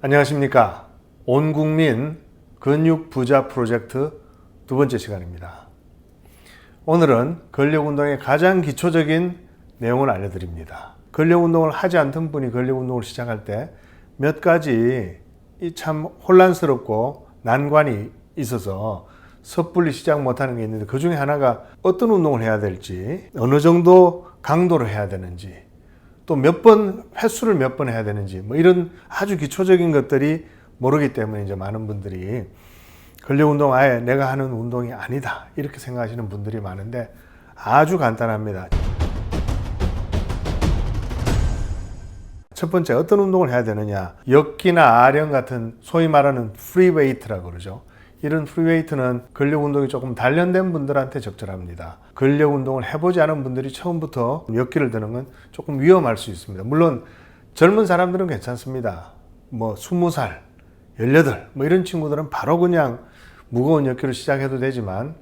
안녕하십니까. 온국민 근육부자 프로젝트 두 번째 시간입니다. 오늘은 근력운동의 가장 기초적인 내용을 알려드립니다. 근력운동을 하지 않던 분이 근력운동을 시작할 때 몇 가지 참 혼란스럽고 난관이 있어서 섣불리 시작 못하는 게 있는데, 그 중에 하나가 어떤 운동을 해야 될지, 어느 정도 강도로 해야 되는지, 또 몇 번, 횟수를 몇 번 해야 되는지, 이런 아주 기초적인 것들이 모르기 때문에 이제 많은 분들이 근력운동 아예 내가 하는 운동이 아니다 이렇게 생각하시는 분들이 많은데, 아주 간단합니다. 첫 번째, 어떤 운동을 해야 되느냐. 역기나 아령 같은 소위 말하는 프리웨이트라고 그러죠. 이런 프리웨이트는 근력운동이 조금 단련된 분들한테 적절합니다. 근력운동을 해보지 않은 분들이 처음부터 역기를 드는 건 조금 위험할 수 있습니다. 물론 젊은 사람들은 괜찮습니다. 20살, 18, 이런 친구들은 바로 그냥 무거운 역기를 시작해도 되지만,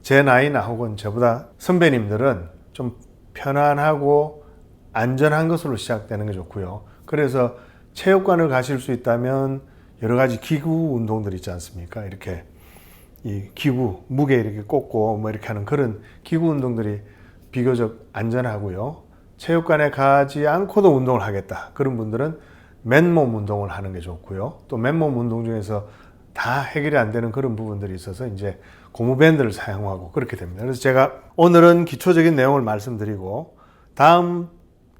제 나이나 혹은 저보다 선배님들은 좀 편안하고 안전한 것으로 시작되는 게 좋고요. 그래서 체육관을 가실 수 있다면 여러 가지 기구 운동들 있지 않습니까? 이렇게 이 기구, 무게 이렇게 꽂고 이렇게 하는 그런 기구 운동들이 비교적 안전하고요. 체육관에 가지 않고도 운동을 하겠다, 그런 분들은 맨몸 운동을 하는 게 좋고요. 또 맨몸 운동 중에서 다 해결이 안 되는 그런 부분들이 있어서 이제 고무밴드를 사용하고 그렇게 됩니다. 그래서 제가 오늘은 기초적인 내용을 말씀드리고, 다음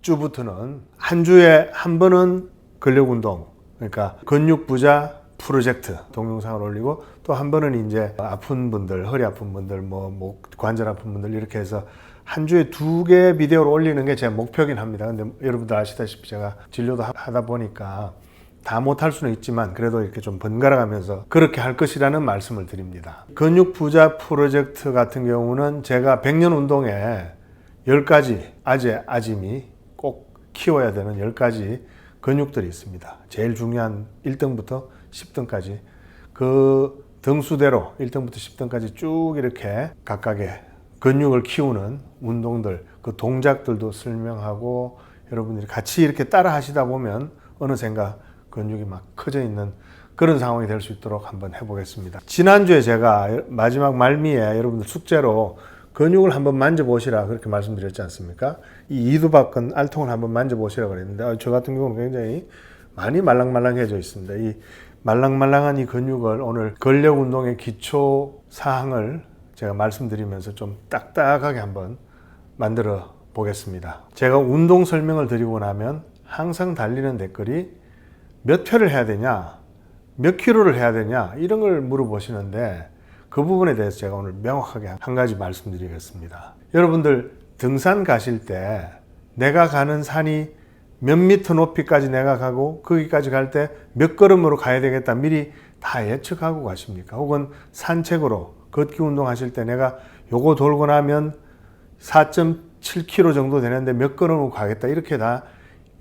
주부터는 한 주에 한 번은 근력운동, 그러니까 근육부자 프로젝트 동영상을 올리고, 또 한 번은 이제 아픈 분들, 허리 아픈 분들, 목 관절 아픈 분들, 이렇게 해서 한 주에 2개 비디오를 올리는 게 제 목표긴 합니다. 근데 여러분들 아시다시피 제가 진료도 하다 보니까 다 못할 수는 있지만 그래도 이렇게 좀 번갈아 가면서 그렇게 할 것이라는 말씀을 드립니다. 근육부자 프로젝트 같은 경우는 제가 100년 운동에 10가지 아짐이 꼭 키워야 되는 10가지 근육들이 있습니다. 제일 중요한 1등부터 10등까지 그 등수대로 1등부터 10등까지 쭉 이렇게 각각의 근육을 키우는 운동들, 그 동작들도 설명하고, 여러분들이 같이 이렇게 따라 하시다 보면 어느샌가 근육이 막 커져 있는 그런 상황이 될 수 있도록 한번 해보겠습니다. 지난주에 제가 마지막 말미에 여러분들 숙제로 근육을 한번 만져보시라 그렇게 말씀드렸지 않습니까? 이 이두박근 알통을 한번 만져보시라 그랬는데, 저 같은 경우는 굉장히 많이 말랑말랑해져 있습니다. 이 말랑말랑한 이 근육을 오늘 근력운동의 기초 사항을 제가 말씀드리면서 좀 딱딱하게 한번 만들어 보겠습니다. 제가 운동 설명을 드리고 나면 항상 달리는 댓글이 몇 회를 해야 되냐, 몇 킬로를 해야 되냐, 이런 걸 물어보시는데, 그 부분에 대해서 제가 오늘 명확하게 한 가지 말씀드리겠습니다. 여러분들 등산 가실 때 내가 가는 산이 몇 미터 높이까지 내가 가고 거기까지 갈 때 몇 걸음으로 가야 되겠다 미리 다 예측하고 가십니까? 혹은 산책으로 걷기 운동 하실 때 내가 요거 돌고 나면 4.7km 정도 되는데 몇 걸음으로 가겠다 이렇게 다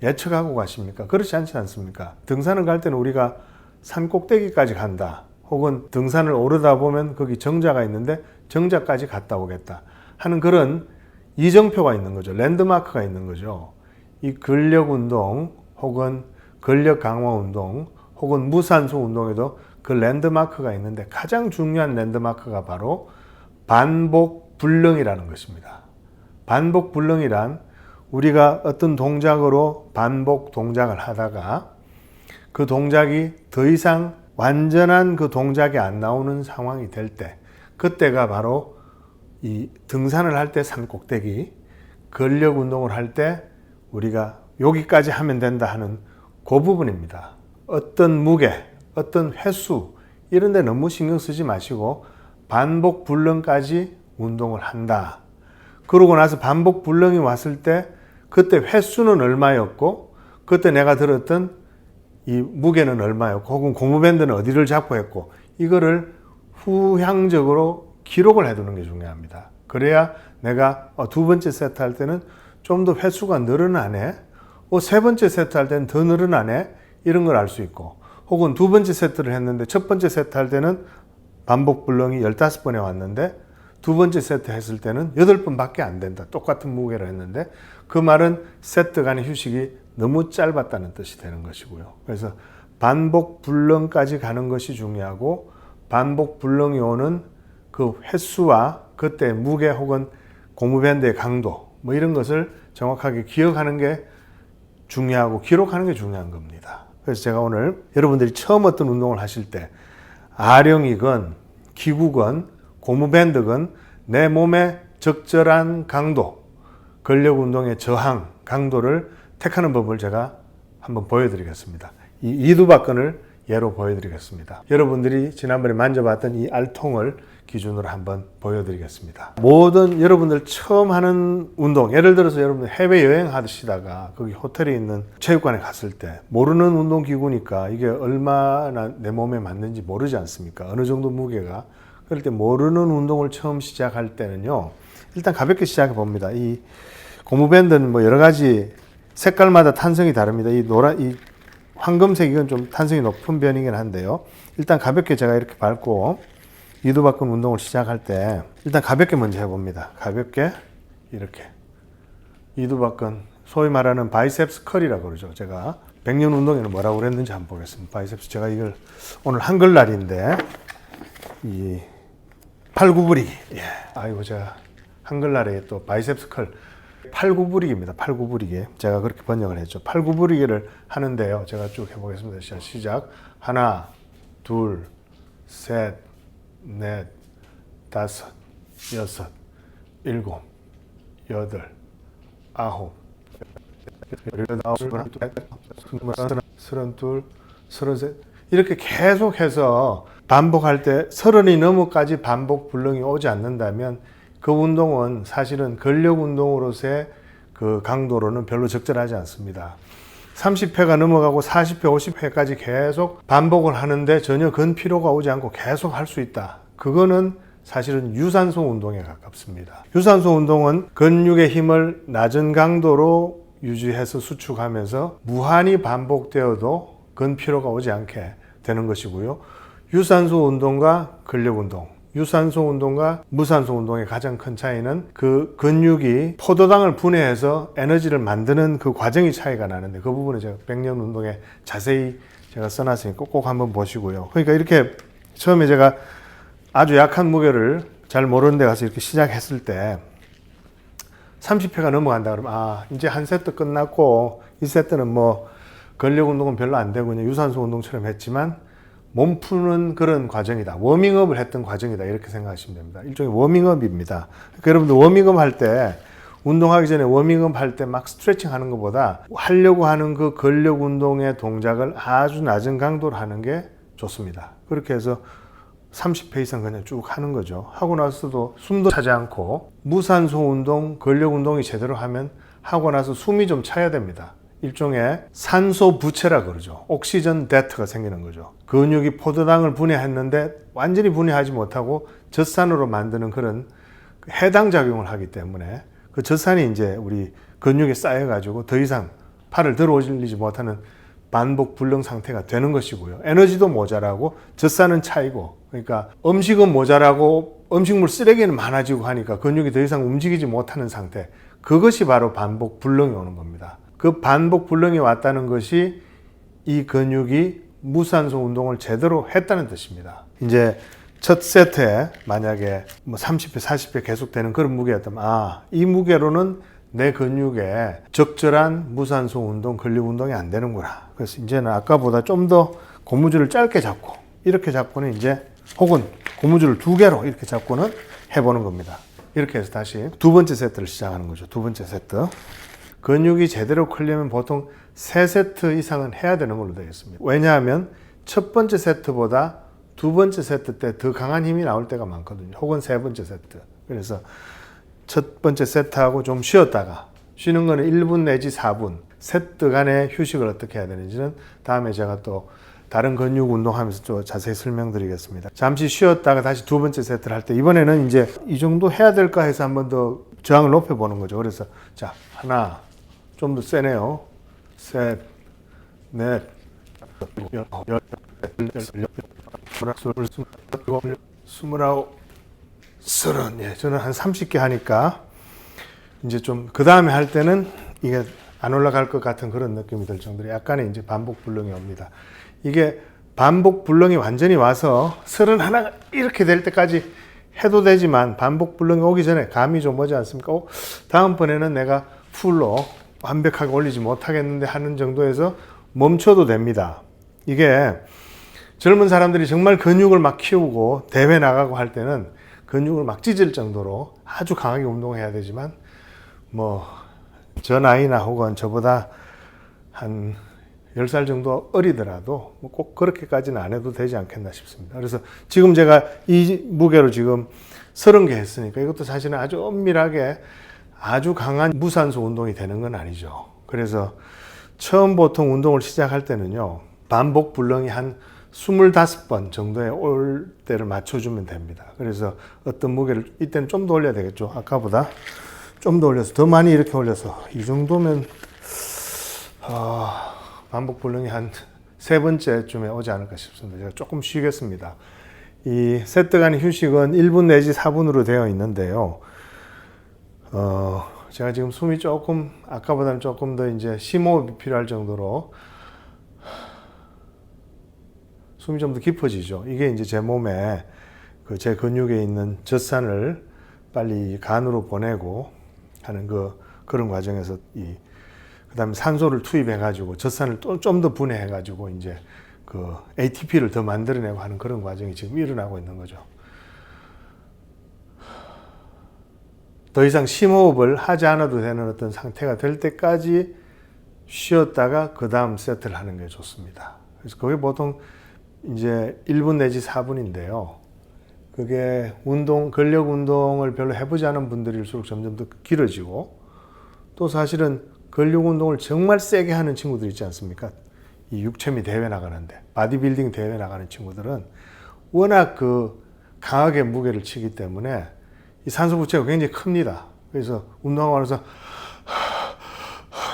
예측하고 가십니까? 그렇지 않지 않습니까? 등산을 갈 때는 우리가 산 꼭대기까지 간다, 혹은 등산을 오르다 보면 거기 정자가 있는데 정자까지 갔다 오겠다 하는 그런 이정표가 있는 거죠. 랜드마크가 있는 거죠. 이 근력운동 혹은 근력 강화 운동 혹은 무산소 운동에도 그 랜드마크가 있는데, 가장 중요한 랜드마크가 바로 반복불능이라는 것입니다. 반복불능이란 우리가 어떤 동작으로 반복 동작을 하다가 그 동작이 더 이상 완전한 그 동작이 안 나오는 상황이 될 때, 그때가 바로 이 등산을 할 때 산 꼭대기, 근력 운동을 할 때 우리가 여기까지 하면 된다 하는 그 부분입니다. 어떤 무게, 어떤 횟수 이런 데 너무 신경 쓰지 마시고 반복 불능까지 운동을 한다. 그러고 나서 반복 불능이 왔을 때 그때 횟수는 얼마였고, 그때 내가 들었던 이 무게는 얼마였고, 혹은 고무밴드는 어디를 잡고 했고, 이거를 후향적으로 기록을 해두는 게 중요합니다. 그래야 내가 두 번째 세트 할 때는 좀 더 횟수가 늘어나네, 세 번째 세트 할 때는 더 늘어나네, 이런 걸 알 수 있고, 혹은 두 번째 세트를 했는데 첫 번째 세트 할 때는 반복 불능이 15번에 왔는데 두 번째 세트 했을 때는 8번밖에 안 된다. 똑같은 무게를 했는데, 그 말은 세트 간의 휴식이 너무 짧았다는 뜻이 되는 것이고요. 그래서 반복 불능까지 가는 것이 중요하고 반복 불능이 오는 그 횟수와 그때 무게 혹은 고무밴드의 강도 뭐 이런 것을 정확하게 기억하는 게 중요하고 기록하는 게 중요한 겁니다. 그래서 제가 오늘 여러분들이 처음 어떤 운동을 하실 때 아령이건 기구건 고무밴드건 내 몸의 적절한 강도, 근력 운동의 저항 강도를 택하는 법을 제가 한번 보여드리겠습니다. 이 이두박근을 예로 보여드리겠습니다. 여러분들이 지난번에 만져봤던 이 알통을 기준으로 한번 보여드리겠습니다. 모든 여러분들 처음 하는 운동, 예를 들어서 여러분들 해외여행 하시다가 거기 호텔에 있는 체육관에 갔을 때 모르는 운동기구니까 이게 얼마나 내 몸에 맞는지 모르지 않습니까? 어느 정도 무게가. 그럴 때 모르는 운동을 처음 시작할 때는요, 일단 가볍게 시작해 봅니다. 이 고무밴드는 뭐 여러 가지 색깔마다 탄성이 다릅니다. 이 황금색 이건 좀 탄성이 높은 편이긴 한데요. 일단 가볍게 제가 이렇게 밟고 이두박근 운동을 시작할 때 일단 가볍게 먼저 해봅니다. 가볍게 이렇게 이두박근 소위 말하는 바이셉스 컬이라고 그러죠. 제가 100년 운동에는 뭐라고 그랬는지 한번 보겠습니다. 바이셉스 제가 이걸 오늘 한글날인데 이 팔구부리기 아이고 제가 한글날에 또 바이셉스 컬 팔구부리기입니다. 팔구부리기. 제가 그렇게 번역을 했죠. 팔구부리기를 하는데요. 제가 쭉 해보겠습니다. 자, 시작. 하나, 둘, 셋, 넷, 다섯, 여섯, 일곱, 여덟, 아홉, 서른둘, 서른셋. 이렇게 계속해서 반복할 때 서른이 넘어까지 반복 불능이 오지 않는다면 그 운동은 사실은 근력 운동으로서의 그 강도로는 별로 적절하지 않습니다. 30회가 넘어가고 40회, 50회까지 계속 반복을 하는데 전혀 근피로가 오지 않고 계속 할 수 있다. 그거는 사실은 유산소 운동에 가깝습니다. 유산소 운동은 근육의 힘을 낮은 강도로 유지해서 수축하면서 무한히 반복되어도 근피로가 오지 않게 되는 것이고요. 유산소 운동과 근력 운동, 유산소 운동과 무산소 운동의 가장 큰 차이는 그 근육이 포도당을 분해해서 에너지를 만드는 그 과정이 차이가 나는데 그 부분은 제가 100년 운동에 자세히 제가 써놨으니까 꼭 한번 보시고요. 그러니까 이렇게 처음에 제가 아주 약한 무게를 잘 모르는 데 가서 이렇게 시작했을 때 30회가 넘어간다 그러면 이제 한 세트 끝났고 이 세트는 뭐 근력 운동은 별로 안 되고 그냥 유산소 운동처럼 했지만 몸 푸는 그런 과정이다. 워밍업을 했던 과정이다. 이렇게 생각하시면 됩니다. 일종의 워밍업입니다. 그러니까 여러분들 워밍업 할 때 운동하기 전에 워밍업 할 때 막 스트레칭 하는 것보다 하려고 하는 그 근력 운동의 동작을 아주 낮은 강도로 하는 게 좋습니다. 그렇게 해서 30회 이상 그냥 쭉 하는 거죠. 하고 나서도 숨도 차지 않고 무산소 운동, 근력 운동이 제대로 하면 하고 나서 숨이 좀 차야 됩니다. 일종의 산소 부채라 그러죠. 옥시전 데트가 생기는 거죠. 근육이 포도당을 분해했는데 완전히 분해하지 못하고 젖산으로 만드는 그런 해당 작용을 하기 때문에 그 젖산이 이제 우리 근육에 쌓여가지고 더 이상 팔을 들어 올리지 못하는 반복 불능 상태가 되는 것이고요. 에너지도 모자라고 젖산은 차이고, 그러니까 음식은 모자라고 음식물 쓰레기는 많아지고 하니까 근육이 더 이상 움직이지 못하는 상태. 그것이 바로 반복 불능이 오는 겁니다. 그 반복 불능이 왔다는 것이 이 근육이 무산소 운동을 제대로 했다는 뜻입니다. 이제 첫 세트에 만약에 뭐 30회, 40회 계속되는 그런 무게였다면 이 무게로는 내 근육에 적절한 무산소 운동, 근력 운동이 안 되는구나. 그래서 이제는 아까보다 좀 더 고무줄을 짧게 잡고 이렇게 잡고는 이제 혹은 고무줄을 2개로 이렇게 잡고는 해보는 겁니다. 이렇게 해서 다시 두 번째 세트를 시작하는 거죠. 두 번째 세트. 근육이 제대로 크려면 보통 3세트 이상은 해야 되는 걸로 되어 있습니다. 왜냐하면 첫 번째 세트보다 두 번째 세트 때 더 강한 힘이 나올 때가 많거든요. 혹은 세 번째 세트. 그래서 첫 번째 세트하고 좀 쉬었다가 쉬는 거는 1분 내지 4분 세트 간의 휴식을 어떻게 해야 되는지는 다음에 제가 또 다른 근육 운동하면서 좀 자세히 설명드리겠습니다. 잠시 쉬었다가 다시 두 번째 세트를 할 때 이번에는 이제 이 정도 해야 될까 해서 한 번 더 저항을 높여보는 거죠. 그래서 자 하나 좀 더 세네요. 셋, 넷, 스물아홉, 서른. 예, 저는 한 30개 하니까 이제 좀 그 다음에 할 때는 이게 안 올라갈 것 같은 그런 느낌이 들 정도로 약간의 이제 반복 불능이 옵니다. 이게 반복 불능이 완전히 와서 31가 이렇게 될 때까지 해도 되지만 반복 불능이 오기 전에 감이 좀 오지 않습니까? 다음번에는 내가 풀로 완벽하게 올리지 못하겠는데 하는 정도에서 멈춰도 됩니다. 이게 젊은 사람들이 정말 근육을 막 키우고 대회 나가고 할 때는 근육을 막 찢을 정도로 아주 강하게 운동해야 되지만 뭐 저 나이나 혹은 저보다 한 10살 정도 어리더라도 꼭 그렇게까지는 안 해도 되지 않겠나 싶습니다. 그래서 지금 제가 이 무게로 지금 30개 했으니까 이것도 사실은 아주 엄밀하게 아주 강한 무산소 운동이 되는 건 아니죠. 그래서 처음 보통 운동을 시작할 때는요, 반복 불능이 한 25번 정도에 올 때를 맞춰주면 됩니다. 그래서 어떤 무게를 이때는 좀 더 올려야 되겠죠. 아까보다 좀 더 올려서 더 많이 이렇게 올려서 이 정도면 반복 불능이 한 3번째쯤에 오지 않을까 싶습니다. 제가 조금 쉬겠습니다. 이 세트 간의 휴식은 1분 내지 4분으로 되어 있는데요. 제가 지금 숨이 조금 아까보다는 조금 더 이제 심호흡이 필요할 정도로 숨이 좀 더 깊어지죠. 이게 이제 제 몸에 제 근육에 있는 젖산을 빨리 간으로 보내고 하는 그런 과정에서 그다음에 산소를 투입해 가지고 젖산을 좀 더 분해해 가지고 이제 ATP를 더 만들어내고 하는 그런 과정이 지금 일어나고 있는 거죠. 더 이상 심호흡을 하지 않아도 되는 어떤 상태가 될 때까지 쉬었다가 그 다음 세트를 하는 게 좋습니다. 그래서 그게 보통 이제 1분 내지 4분인데요. 그게 근력 운동을 별로 해보지 않은 분들일수록 점점 더 길어지고, 또 사실은 근력 운동을 정말 세게 하는 친구들 있지 않습니까? 이 육체미 대회 나가는데, 바디빌딩 대회 나가는 친구들은 워낙 강하게 무게를 치기 때문에 이 산소 부채가 굉장히 큽니다. 그래서 운동하고 나서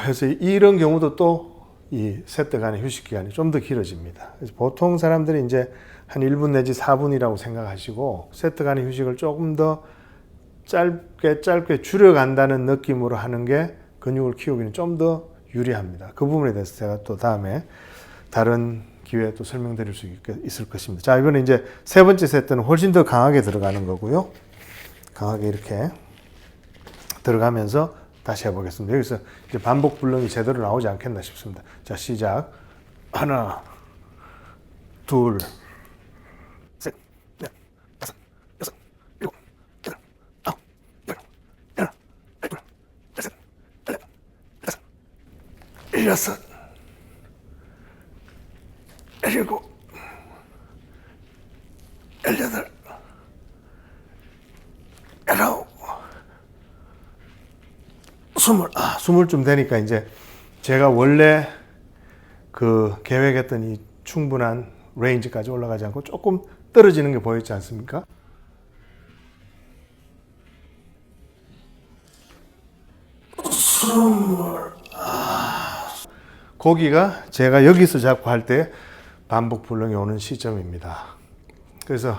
그래서 이런 경우도 또 이 세트 간의 휴식 기간이 좀 더 길어집니다. 그래서 보통 사람들이 이제 한 1분 내지 4분이라고 생각하시고 세트 간의 휴식을 조금 더 짧게 줄여간다는 느낌으로 하는 게 근육을 키우기는 좀 더 유리합니다. 그 부분에 대해서 제가 또 다음에 다른 기회에 또 설명드릴 수 있을 것입니다. 자, 이번에 이제 세 번째 세트는 훨씬 더 강하게 들어가는 거고요. 강하게 이렇게 들어가면서 다시 해보겠습니다. 여기서 이제 반복 불능이 제대로 나오지 않겠나 싶습니다. 자, 시작. 하나, 둘, 셋, 넷, 다섯, 여섯, 일곱, 여덟, 아홉, 열, 하나, 둘, 셋, 넷, 다섯, 여섯, 일곱, 열여덟, 열아홉, 스물쯤 되니까 이제 제가 원래 계획했던 이 충분한 레인지까지 올라가지 않고 조금 떨어지는 게 보였지 않습니까? 고기가 제가 여기서 잡고 할 때 반복 불능이 오는 시점입니다. 그래서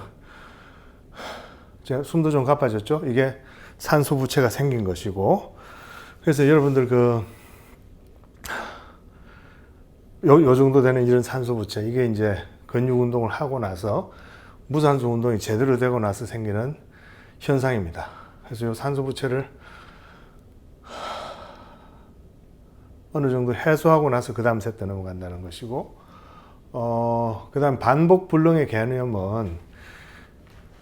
제가 숨도 좀 가빠졌죠? 이게 산소 부채가 생긴 것이고, 그래서 여러분들 요 정도 되는 이런 산소 부채, 이게 이제 근육 운동을 하고 나서 무산소 운동이 제대로 되고 나서 생기는 현상입니다. 그래서 이 산소 부채를 어느 정도 해소하고 나서 그 다음 세트 넘어간다는 것이고, 그 다음 반복 불능의 개념은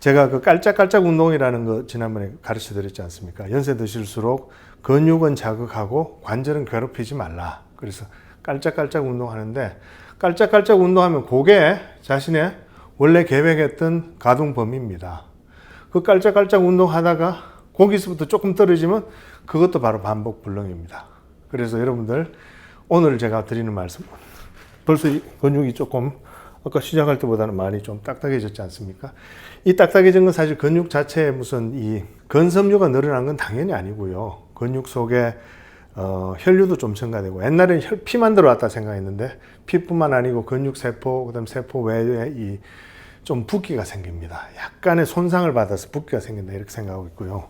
제가 깔짝깔짝 운동이라는 거 지난번에 가르쳐 드렸지 않습니까? 연세 드실수록 근육은 자극하고 관절은 괴롭히지 말라. 그래서 깔짝깔짝 운동하는데, 깔짝깔짝 운동하면 그게 자신의 원래 계획했던 가동 범위입니다. 그 깔짝깔짝 운동하다가 거기서부터 조금 떨어지면 그것도 바로 반복 불능입니다. 그래서 여러분들 오늘 제가 드리는 말씀, 벌써 이 근육이 조금 아까 시작할 때보다는 많이 좀 딱딱해졌지 않습니까? 이 딱딱해진 건 사실 근육 자체에 무슨 이 근섬유가 늘어난 건 당연히 아니고요. 근육 속에 혈류도 좀 증가되고, 옛날에는 피만 들어왔다 생각했는데 피뿐만 아니고 근육 세포, 그다음 세포 외에 이 좀 붓기가 생깁니다. 약간의 손상을 받아서 붓기가 생긴다 이렇게 생각하고 있고요.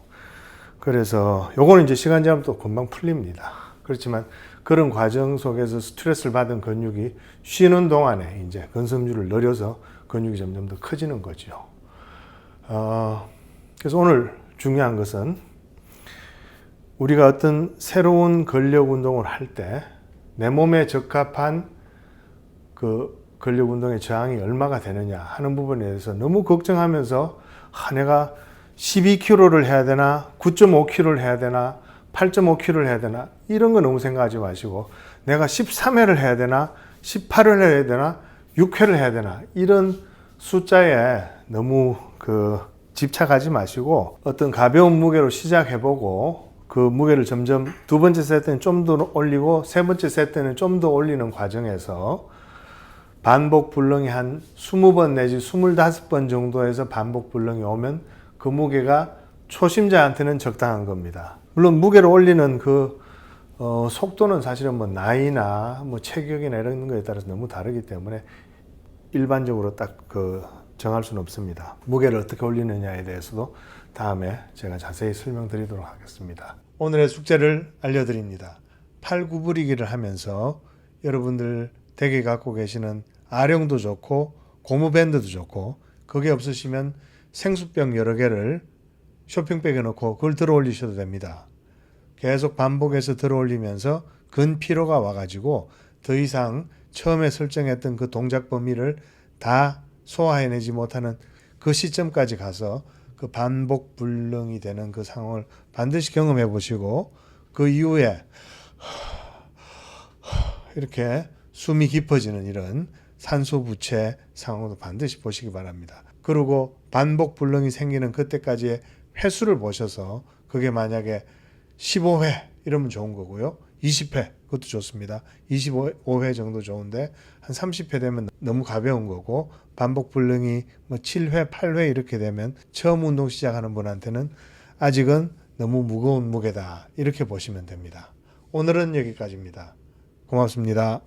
그래서 요거는 이제 시간 지나면 또 금방 풀립니다. 그렇지만 그런 과정 속에서 스트레스를 받은 근육이 쉬는 동안에 이제 근섬유를 늘려서 근육이 점점 더 커지는 거죠. 그래서 오늘 중요한 것은 우리가 어떤 새로운 근력 운동을 할 때 내 몸에 적합한 그 근력 운동의 저항이 얼마가 되느냐 하는 부분에 대해서 너무 걱정하면서 내가 12kg를 해야 되나 9.5kg를 해야 되나 8.5kg를 해야 되나 이런 거 너무 생각하지 마시고 내가 13회를 해야 되나 18회를 해야 되나 6회를 해야 되나 이런 숫자에 너무 집착하지 마시고 어떤 가벼운 무게로 시작해보고 그 무게를 점점 두 번째 세트는 좀 더 올리고 세 번째 세트는 좀 더 올리는 과정에서 반복 불능이 한 20번 내지 25번 정도에서 반복 불능이 오면 그 무게가 초심자한테는 적당한 겁니다. 물론 무게를 올리는 속도는 사실은 나이나 체격이나 이런 거에 따라서 너무 다르기 때문에 일반적으로 딱 정할 수는 없습니다. 무게를 어떻게 올리느냐에 대해서도 다음에 제가 자세히 설명드리도록 하겠습니다. 오늘의 숙제를 알려드립니다. 팔 구부리기를 하면서 여러분들 댁에 갖고 계시는 아령도 좋고 고무밴드도 좋고 그게 없으시면 생수병 여러 개를 쇼핑백에 넣고 그걸 들어 올리셔도 됩니다. 계속 반복해서 들어 올리면서 근피로가 와가지고 더 이상 처음에 설정했던 그 동작 범위를 다 소화해내지 못하는 그 시점까지 가서 그 반복 불능이 되는 그 상황을 반드시 경험해 보시고 그 이후에 이렇게 숨이 깊어지는 이런 산소 부채 상황도 반드시 보시기 바랍니다. 그리고 반복 불능이 생기는 그때까지의 횟수를 보셔서 그게 만약에 15회 이러면 좋은 거고요. 20회 그것도 좋습니다. 25회 정도 좋은데 한 30회 되면 너무 가벼운 거고 반복 불능이 7회, 8회 이렇게 되면 처음 운동 시작하는 분한테는 아직은 너무 무거운 무게다 이렇게 보시면 됩니다. 오늘은 여기까지입니다. 고맙습니다.